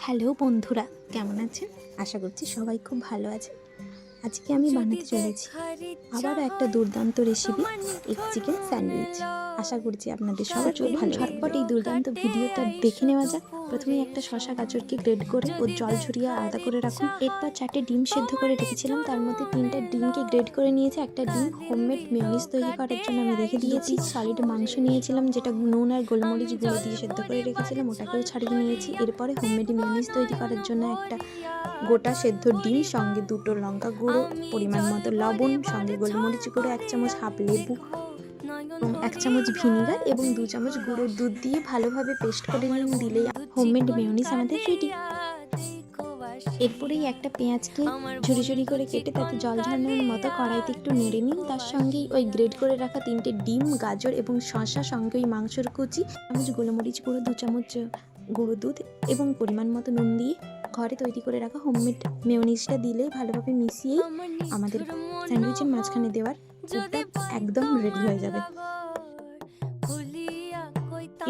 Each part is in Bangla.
হ্যালো বন্ধুরা, কেমন আছেন? আশা করছি সবাই খুব ভালো আছেন। আজকে আমি বানাতে চলেছি আবারও একটা দুর্দান্ত রেসিপি, এগ চিকেন স্যান্ডউইচ। আশা করছি আপনাদের সবার খুব ভালো লাগবে। ঝটপট এই দুর্দান্ত ভিডিওটা দেখে নেওয়া যাক। প্রথমেই একটা শসা গাজরকে গ্রেড করে ওর জল ঝরিয়ে আলাদা করে রাখুন। এরপর 4টে ডিম সেদ্ধ করে রেখেছিলাম, তার মধ্যে 3টা ডিমকে গ্রেড করে নিয়েছি। একটা ডিম হোমমেড মেয়োনিজ তৈরি করার জন্য আমি রেখে দিয়েছি। সলিড মাংস নিয়েছিলাম, যেটা নুন আর গোলমরিচ গুঁড়ো দিয়ে সেদ্ধ করে রেখেছিলাম, ওটাকেও ছাড়িয়ে নিয়েছি। এরপরে হোমমেড মেয়োনিজ তৈরি করার জন্য একটা গোটা সেদ্ধ ডিম, সঙ্গে 2টো লঙ্কা গুঁড়ো, পরিমাণ মতো লবণ, সঙ্গে গোলমরিচ গুঁড়ো 1 চামচ, হাফ লেবু এবং 1 চামচ ভিনিগার এবং 2 চামচ গুঁড়ো দুধ দিয়ে ভালোভাবে পেস্ট করে দিলেই হোমমেড মেয়োনিজ আমাদের রেডি। এরপরেই একটা পেঁয়াজকে ঝুরি ঝুরি করে কেটে তাতে জল ঝরানোর মতো কড়াইতে একটু নেড়ে নিন। তার সঙ্গেই ওই গ্রেড করে রাখা 3টে ডিম, গাজর এবং শসা, সঙ্গে ওই মাংসের কুচি, 1 চামচ গোলমরিচ গুঁড়ো, 2 চামচ গুঁড়ো দুধ এবং পরিমাণ মতো নুন দিয়ে ঘরে তৈরি করে রাখা হোমমেড মেয়োনিজটা দিলেই ভালোভাবে মিশিয়েই আমাদের স্যান্ডউইচের মাঝখানে দেওয়ার পুরটা একদম রেডি হয়ে যাবে।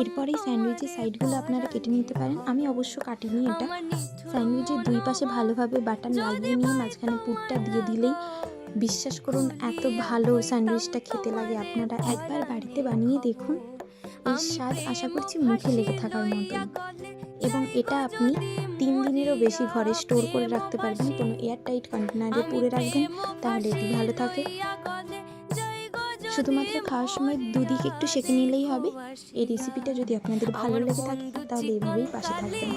এরপরেই স্যান্ডউইচের সাইডগুলো আপনারা কেটে নিতে পারেন। আমি অবশ্য কাটিনি এটা। স্যান্ডউইচের দুই পাশে ভালোভাবে বাটার লাগিয়ে নিয়ে মাঝখানে পুরটা দিয়ে দিলেই বিশ্বাস করুন এত ভালো স্যান্ডউইচটা খেতে লাগে। আপনারা একবার বাড়িতে বানিয়ে দেখুন, এর স্বাদ আশা করছি মুখে লেগে থাকার মতো। এবং এটা আপনি 3 দিনেরও বেশি ঘরে স্টোর করে রাখতে পারবেন। কোনো এয়ারটাইট কন্টেনারে পুরে রাখবেন, তাহলে এটি ভালো থাকে। শুধুমাত্র খাওয়ার সময় দুদিক একটু সেঁকে নিলেই হবে। এই রেসিপিটা যদি আপনাদের ভালো লেগে থাকে তাহলে এইভাবেই পাশে থাকবেন।